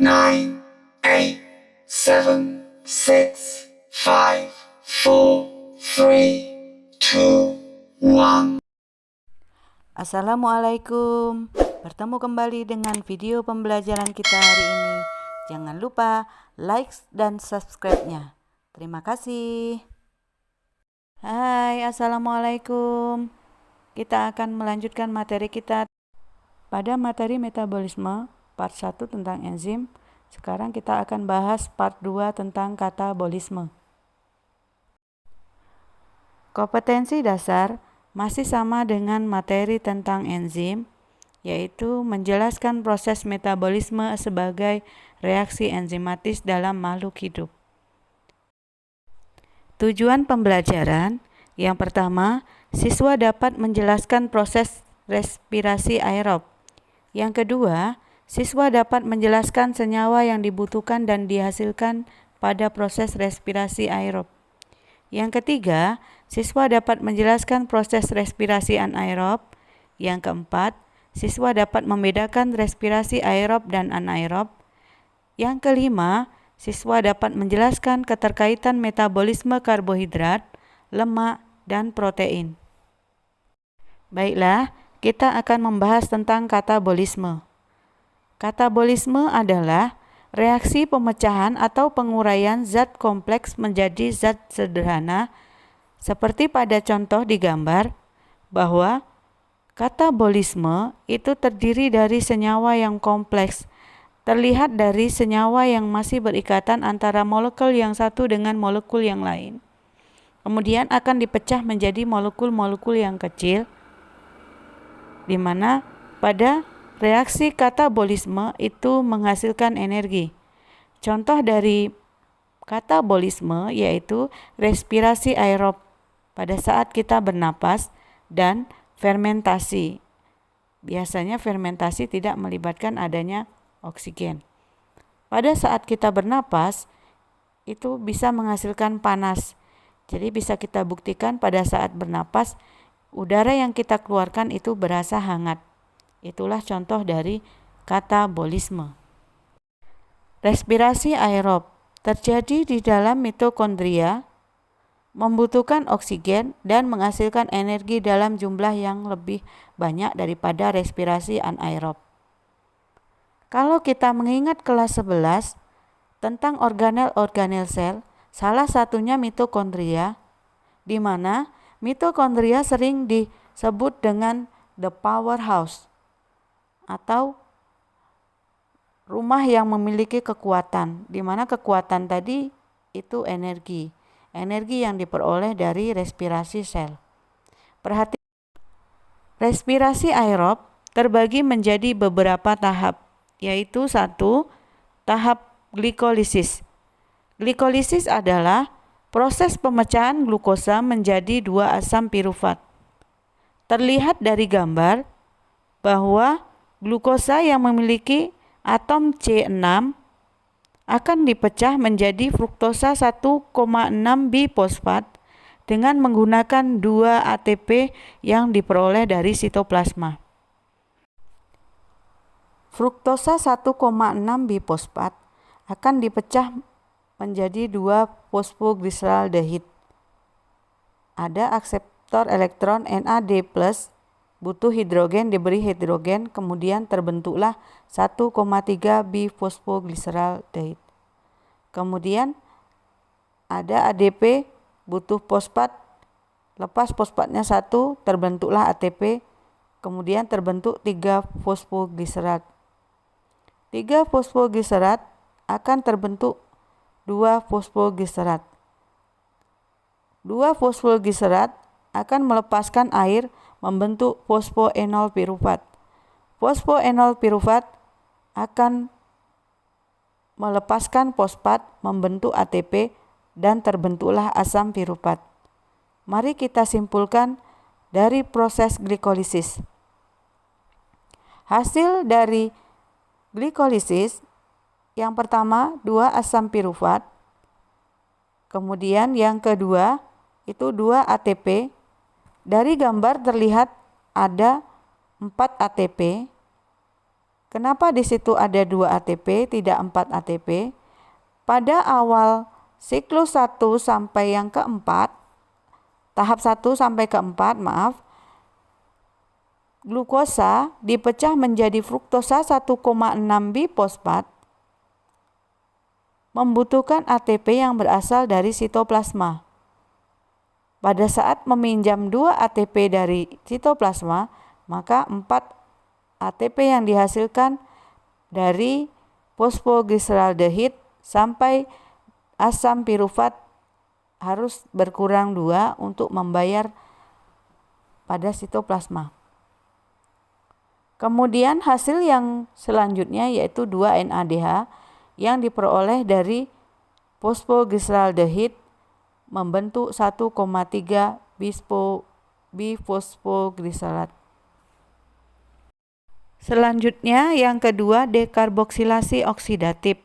9, 8, 7, 6, 5, 4, 3, 2, 1. Assalamualaikum. Bertemu kembali dengan video pembelajaran kita hari ini. Jangan lupa like dan subscribe-nya. Terima kasih. Hai, Assalamualaikum. Kita akan melanjutkan materi kita pada materi metabolisme part 1 tentang enzim. Sekarang kita akan bahas part 2 tentang katabolisme. Kompetensi dasar masih sama dengan materi tentang enzim, yaitu menjelaskan proses metabolisme sebagai reaksi enzimatis dalam makhluk hidup. Tujuan pembelajaran: yang pertama, siswa dapat menjelaskan proses respirasi aerob. Yang kedua, siswa dapat menjelaskan senyawa yang dibutuhkan dan dihasilkan pada proses respirasi aerob. Yang ketiga, siswa dapat menjelaskan proses respirasi anaerob. Yang keempat, siswa dapat membedakan respirasi aerob dan anaerob. Yang kelima, siswa dapat menjelaskan keterkaitan metabolisme karbohidrat, lemak, dan protein. Baiklah, kita akan membahas tentang katabolisme. Katabolisme adalah reaksi pemecahan atau penguraian zat kompleks menjadi zat sederhana, seperti pada contoh di gambar, bahwa katabolisme itu terdiri dari senyawa yang kompleks, terlihat dari senyawa yang masih berikatan antara molekul yang satu dengan molekul yang lain. Kemudian akan dipecah menjadi molekul-molekul yang kecil, di mana pada reaksi katabolisme itu menghasilkan energi. Contoh dari katabolisme yaitu respirasi aerob pada saat kita bernapas dan fermentasi. Biasanya fermentasi tidak melibatkan adanya oksigen. Pada saat kita bernapas itu bisa menghasilkan panas. Jadi bisa kita buktikan pada saat bernapas udara yang kita keluarkan itu berasa hangat. Itulah contoh dari katabolisme. Respirasi aerob terjadi di dalam mitokondria, membutuhkan oksigen dan menghasilkan energi dalam jumlah yang lebih banyak daripada respirasi anaerob. Kalau kita mengingat kelas 11 tentang organel-organel sel, salah satunya mitokondria, di mana mitokondria sering disebut dengan the powerhouse atau rumah yang memiliki kekuatan, di mana kekuatan tadi itu energi yang diperoleh dari respirasi sel. Perhatikan, respirasi aerob terbagi menjadi beberapa tahap, yaitu 1. Tahap glikolisis. Glikolisis adalah proses pemecahan glukosa menjadi 2 asam pirufat. Terlihat dari gambar bahwa glukosa yang memiliki atom C6 akan dipecah menjadi fruktosa 1,6 bifosfat dengan menggunakan 2 ATP yang diperoleh dari sitoplasma. Fruktosa 1,6 bifosfat akan dipecah menjadi 2 fosfoglyceraldehyde. Ada akseptor elektron NAD+, butuh hidrogen, diberi hidrogen, kemudian terbentuklah 1,3 bifosfoglyceraldehyde. Kemudian ada ADP, butuh fosfat, lepas fosfatnya 1, terbentuklah ATP, kemudian terbentuk 3 fosfoglycerat. 3 fosfoglycerat akan terbentuk 2 fosfoglycerat. 2 fosfoglycerat akan melepaskan air membentuk fosfoenol pirufat. Fosfoenol pirufat akan melepaskan fosfat membentuk ATP dan terbentuklah asam pirufat. Mari kita simpulkan dari proses glikolisis. Hasil dari glikolisis yang pertama 2 asam pirufat, kemudian yang kedua itu 2 ATP. Dari gambar terlihat ada 4 ATP, Kenapa di situ ada 2 ATP, tidak 4 ATP? Pada awal siklus 1 sampai yang keempat, tahap 1 sampai keempat, glukosa dipecah menjadi fruktosa 1,6 bifosfat membutuhkan ATP yang berasal dari sitoplasma. Pada saat meminjam 2 ATP dari sitoplasma, maka 4 ATP yang dihasilkan dari fosfoglyceraldehyde sampai asam pirufat harus berkurang 2 untuk membayar pada sitoplasma. Kemudian hasil yang selanjutnya yaitu 2 NADH yang diperoleh dari fosfoglyceraldehyde membentuk 1,3 bifosfoglycerat. Selanjutnya yang kedua, dekarboksilasi oksidatif.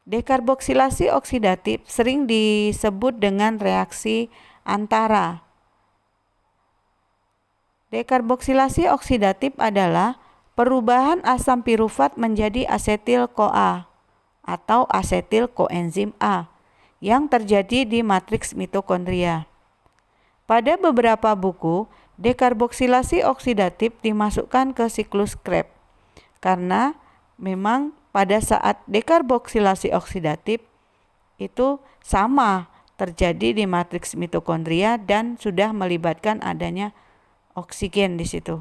Dekarboksilasi oksidatif sering disebut dengan reaksi antara. Dekarboksilasi oksidatif adalah perubahan asam pirufat menjadi asetil-CoA atau asetil koenzim A yang terjadi di matriks mitokondria. Pada beberapa buku, dekarboksilasi oksidatif dimasukkan ke siklus Krebs karena memang pada saat dekarboksilasi oksidatif itu sama terjadi di matriks mitokondria dan sudah melibatkan adanya oksigen di situ.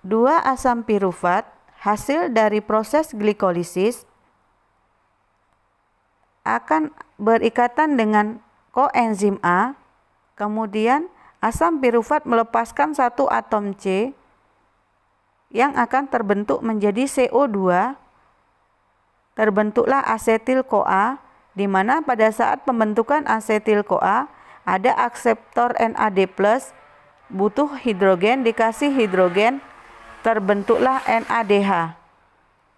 2 asam pirufat hasil dari proses glikolisis akan berikatan dengan koenzim A, kemudian asam pirufat melepaskan 1 atom C yang akan terbentuk menjadi CO2, terbentuklah asetil-CoA, di mana pada saat pembentukan asetil-CoA ada akseptor NAD+, butuh hidrogen, dikasih hidrogen, terbentuklah NADH.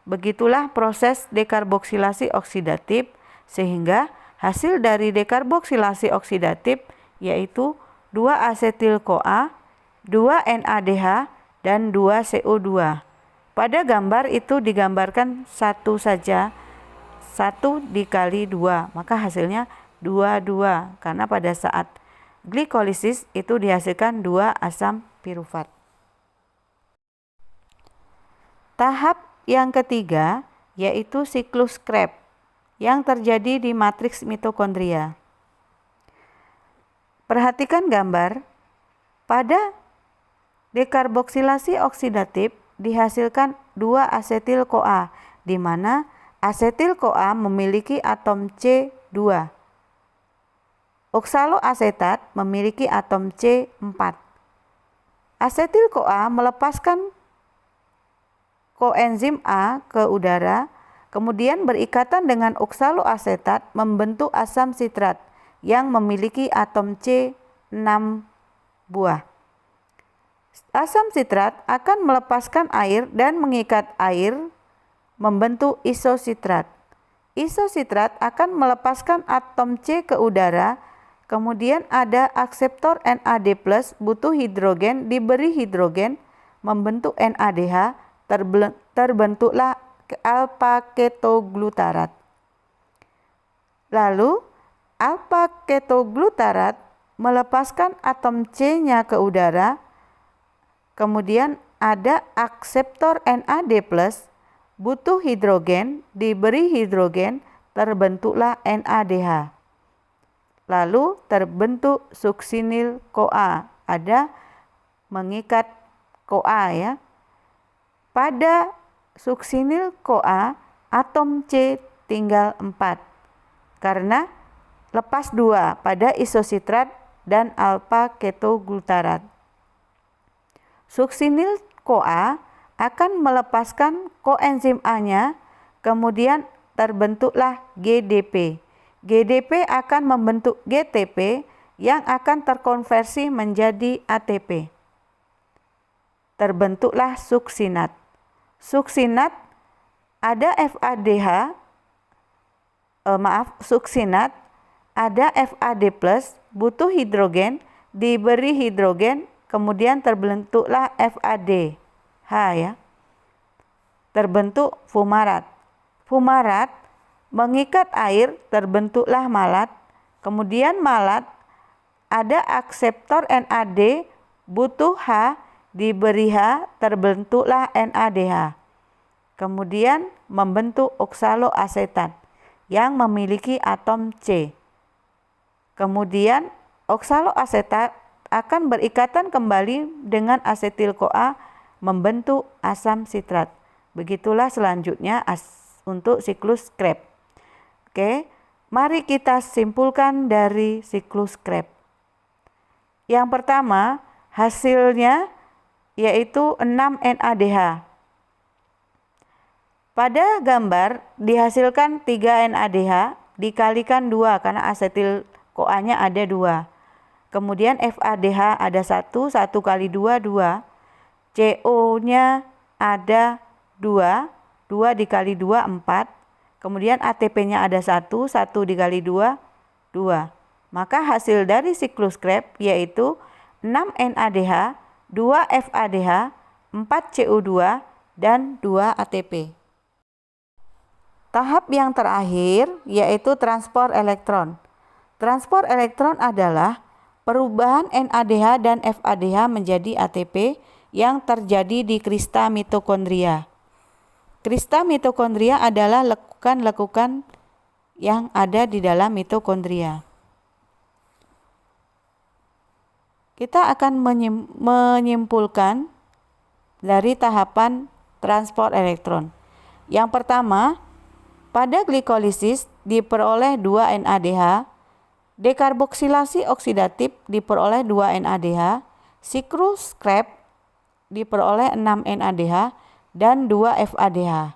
Begitulah proses dekarboksilasi oksidatif, sehingga hasil dari dekarboksilasi oksidatif yaitu 2 asetil-CoA, 2 NADH, dan 2 CO2. Pada gambar itu digambarkan satu saja, 1 dikali 2, maka hasilnya 2 karena pada saat glikolisis itu dihasilkan 2 asam pirufat. Tahap yang ketiga yaitu siklus Krebs yang terjadi di matriks mitokondria. Perhatikan gambar. Pada dekarboksilasi oksidatif dihasilkan 2 asetil-CoA, di mana asetil-CoA memiliki atom C2. Oksaloasetat memiliki atom C4. Asetil-CoA melepaskan koenzim A ke udara, kemudian berikatan dengan oksaloasetat membentuk asam sitrat yang memiliki atom C6 buah. Asam sitrat akan melepaskan air dan mengikat air membentuk isositrat. Isositrat akan melepaskan atom C ke udara, kemudian ada akseptor NAD+, butuh hidrogen, diberi hidrogen, membentuk NADH, terbentuklah alpha-ketoglutarat. Lalu alpha-ketoglutarat melepaskan atom C-nya ke udara, kemudian ada akseptor NAD+, butuh hidrogen, diberi hidrogen, terbentuklah NADH. Lalu terbentuk suksinil-CoA, ada mengikat CoA ya. Pada suksinil-CoA atom C tinggal 4 karena lepas 2 pada isositrat dan alpha-ketoglutarat. Suksinil-CoA akan melepaskan koenzim A-nya, kemudian terbentuklah GDP. GDP akan membentuk GTP yang akan terkonversi menjadi ATP. Terbentuklah suksinat. Suksinat ada FADH, suksinat ada FAD+, butuh hidrogen, diberi hidrogen, kemudian terbentuklah FAD. ya. Terbentuk fumarat. Fumarat mengikat air, terbentuklah malat. Kemudian malat ada akseptor NAD butuh H, diberi H, terbentuklah NADH. Kemudian membentuk oksaloasetat yang memiliki atom C. Kemudian oksaloasetat akan berikatan kembali dengan asetil-CoA membentuk asam sitrat. Begitulah selanjutnya untuk siklus Krebs. Oke, mari kita simpulkan dari siklus Krebs. Yang pertama, hasilnya yaitu 6 NADH. Pada gambar dihasilkan 3 NADH dikalikan 2 karena asetil CoA-nya ada 2. Kemudian FADH ada 1 kali 2, 2. CO-nya ada 2, 2 dikali 2, 4. Kemudian ATP-nya ada 1 dikali 2, 2. Maka hasil dari siklus Krebs yaitu 6 NADH, 2 FADH, 4 CO2, dan 2 ATP. Tahap yang terakhir yaitu transport elektron. Transport elektron adalah perubahan NADH dan FADH menjadi ATP yang terjadi di krista mitokondria. Krista mitokondria adalah lekukan-lekukan yang ada di dalam mitokondria. Kita akan menyimpulkan dari tahapan transport elektron. Yang pertama, pada glikolisis diperoleh 2 NADH, dekarboksilasi oksidatif diperoleh 2 NADH, siklus Krebs diperoleh 6 NADH dan 2 FADH.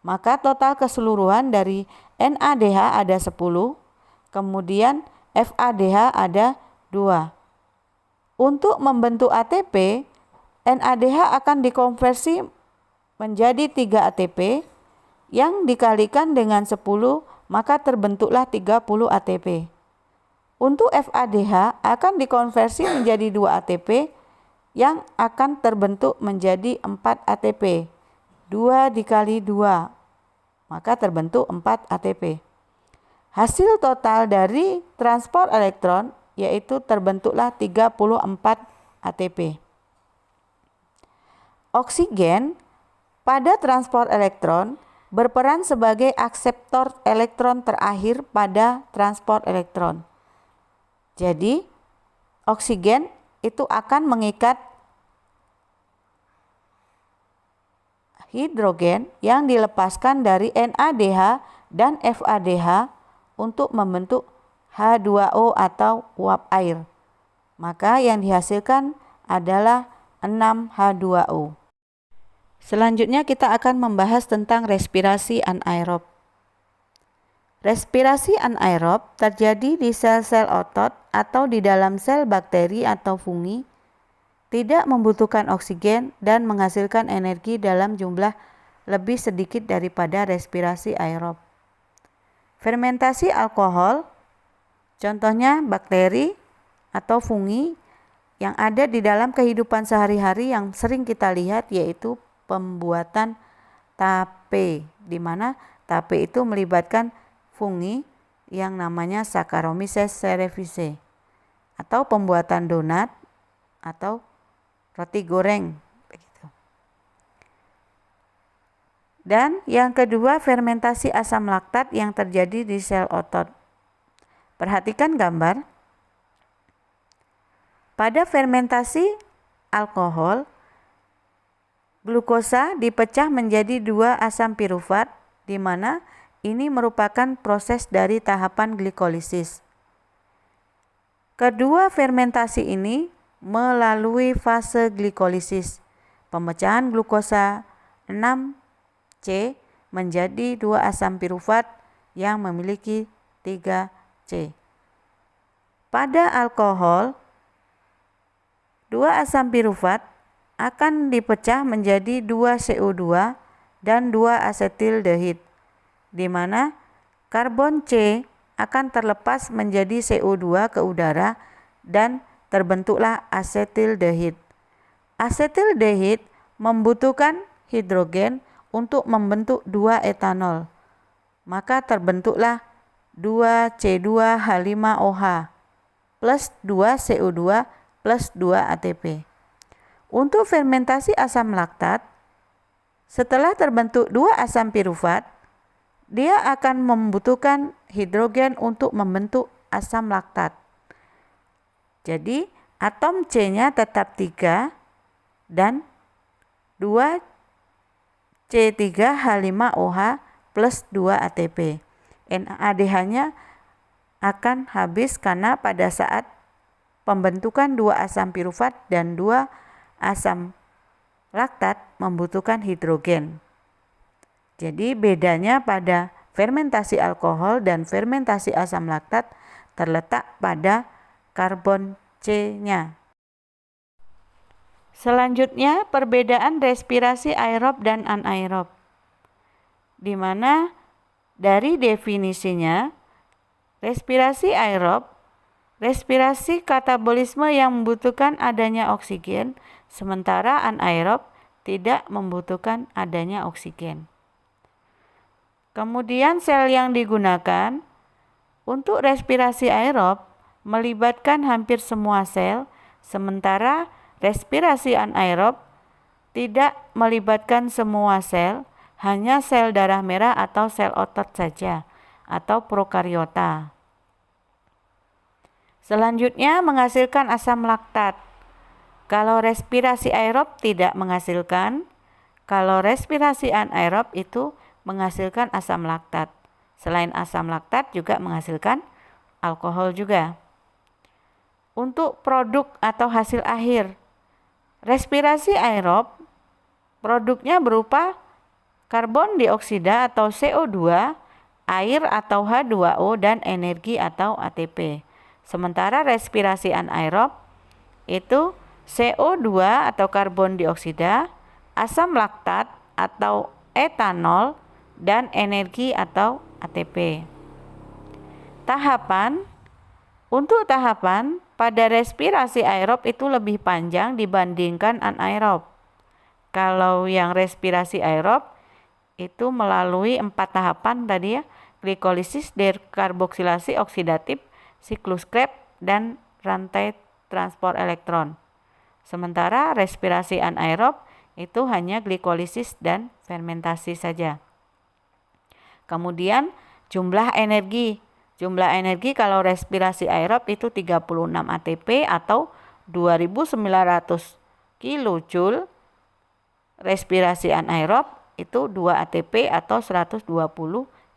Maka total keseluruhan dari NADH ada 10, kemudian FADH ada 2. Untuk membentuk ATP, NADH akan dikonversi menjadi 3 ATP yang dikalikan dengan 10, maka terbentuklah 30 ATP. Untuk FADH akan dikonversi menjadi 2 ATP yang akan terbentuk menjadi 4 ATP. 2 dikali 2, maka terbentuk 4 ATP. Hasil total dari transport elektron yaitu terbentuklah 34 ATP. Oksigen pada transport elektron berperan sebagai akseptor elektron terakhir pada transport elektron. Jadi, oksigen itu akan mengikat hidrogen yang dilepaskan dari NADH dan FADH untuk membentuk H2O atau uap air. Maka yang dihasilkan adalah 6H2O. Selanjutnya kita akan membahas tentang respirasi anaerob. Respirasi anaerob terjadi di sel-sel otot atau di dalam sel bakteri atau fungi, tidak membutuhkan oksigen dan menghasilkan energi dalam jumlah lebih sedikit daripada respirasi aerob. Fermentasi alkohol, contohnya bakteri atau fungi yang ada di dalam kehidupan sehari-hari yang sering kita lihat yaitu pembuatan tape, di mana tape itu melibatkan fungi yang namanya Saccharomyces cerevisiae, atau pembuatan donat atau roti goreng begitu. Dan yang kedua, fermentasi asam laktat yang terjadi di sel otot. Perhatikan gambar. Pada fermentasi alkohol, glukosa dipecah menjadi 2 asam pirufat, di mana ini merupakan proses dari tahapan glikolisis. Kedua fermentasi ini melalui fase glikolisis, pemecahan glukosa 6C menjadi 2 asam pirufat yang memiliki 3C. Pada alkohol, 2 asam pirufat akan dipecah menjadi 2 CO2 dan 2 asetildehid, di mana karbon C akan terlepas menjadi CO2 ke udara dan terbentuklah asetildehid. Asetildehid membutuhkan hidrogen untuk membentuk 2 etanol. Maka terbentuklah 2C2H5OH plus 2 CO2 plus 2 ATP. Untuk fermentasi asam laktat, setelah terbentuk 2 asam pirufat, dia akan membutuhkan hidrogen untuk membentuk asam laktat. Jadi, atom C-nya tetap 3 dan 2C3H5OH plus 2 ATP. NADH-nya akan habis karena pada saat pembentukan 2 asam pirufat dan 2 asam laktat membutuhkan hidrogen. Jadi bedanya pada fermentasi alkohol dan fermentasi asam laktat terletak pada karbon C-nya. Selanjutnya, perbedaan respirasi aerob dan anaerob, di mana dari definisinya, respirasi aerob, respirasi katabolisme yang membutuhkan adanya oksigen, sementara anaerob tidak membutuhkan adanya oksigen. Kemudian sel yang digunakan untuk respirasi aerob melibatkan hampir semua sel, sementara respirasi anaerob tidak melibatkan semua sel, hanya sel darah merah atau sel otot saja, atau prokariota. Selanjutnya menghasilkan asam laktat. Kalau respirasi aerob tidak menghasilkan, kalau respirasi anaerob itu menghasilkan asam laktat. Selain asam laktat juga menghasilkan alkohol juga. Untuk produk atau hasil akhir, respirasi aerob produknya berupa karbon dioksida atau CO2, air atau H2O, dan energi atau ATP. Sementara respirasi anaerob itu CO2 atau karbon dioksida, asam laktat atau etanol, dan energi atau ATP. Untuk tahapan pada respirasi aerob itu lebih panjang dibandingkan anaerob. Kalau yang respirasi aerob itu melalui 4 tahapan tadi ya, glikolisis, dekarboksilasi oksidatif, siklus Krebs, dan rantai transport elektron. Sementara respirasi anaerob itu hanya glikolisis dan fermentasi saja. Kemudian jumlah energi. Jumlah energi kalau respirasi aerob itu 36 ATP atau 2900 kilojoule. Respirasi anaerob itu 2 ATP atau 120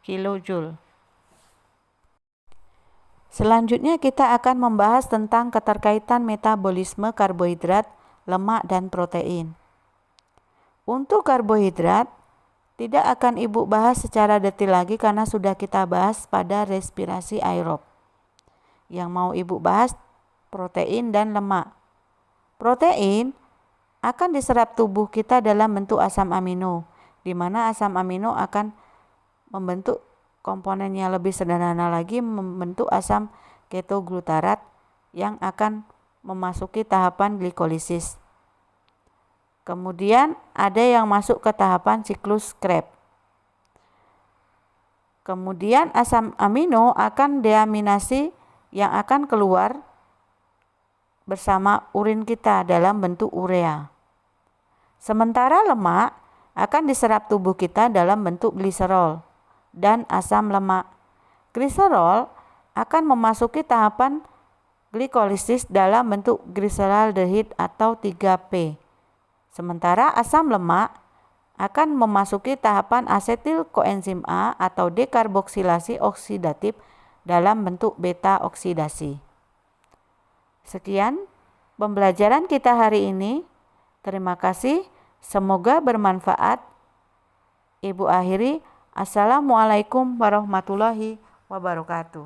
kilojoule. Selanjutnya kita akan membahas tentang keterkaitan metabolisme karbohidrat, lemak, dan protein. Untuk karbohidrat, tidak akan Ibu bahas secara detail lagi karena sudah kita bahas pada respirasi aerob. Yang mau Ibu bahas protein dan lemak. Protein akan diserap tubuh kita dalam bentuk asam amino, di mana asam amino akan membentuk komponen yang lebih sederhana lagi, membentuk asam ketoglutarat yang akan memasuki tahapan glikolisis. Kemudian ada yang masuk ke tahapan siklus Krebs. Kemudian asam amino akan deaminasi yang akan keluar bersama urin kita dalam bentuk urea. Sementara lemak akan diserap tubuh kita dalam bentuk gliserol dan asam lemak. Gliserol akan memasuki tahapan glikolisis dalam bentuk gliseraldehid atau 3P. Sementara asam lemak akan memasuki tahapan asetil koenzim A atau dekarboksilasi oksidatif dalam bentuk beta oksidasi. Sekian pembelajaran kita hari ini. Terima kasih, semoga bermanfaat. Ibu akhiri, Assalamualaikum warahmatullahi wabarakatuh.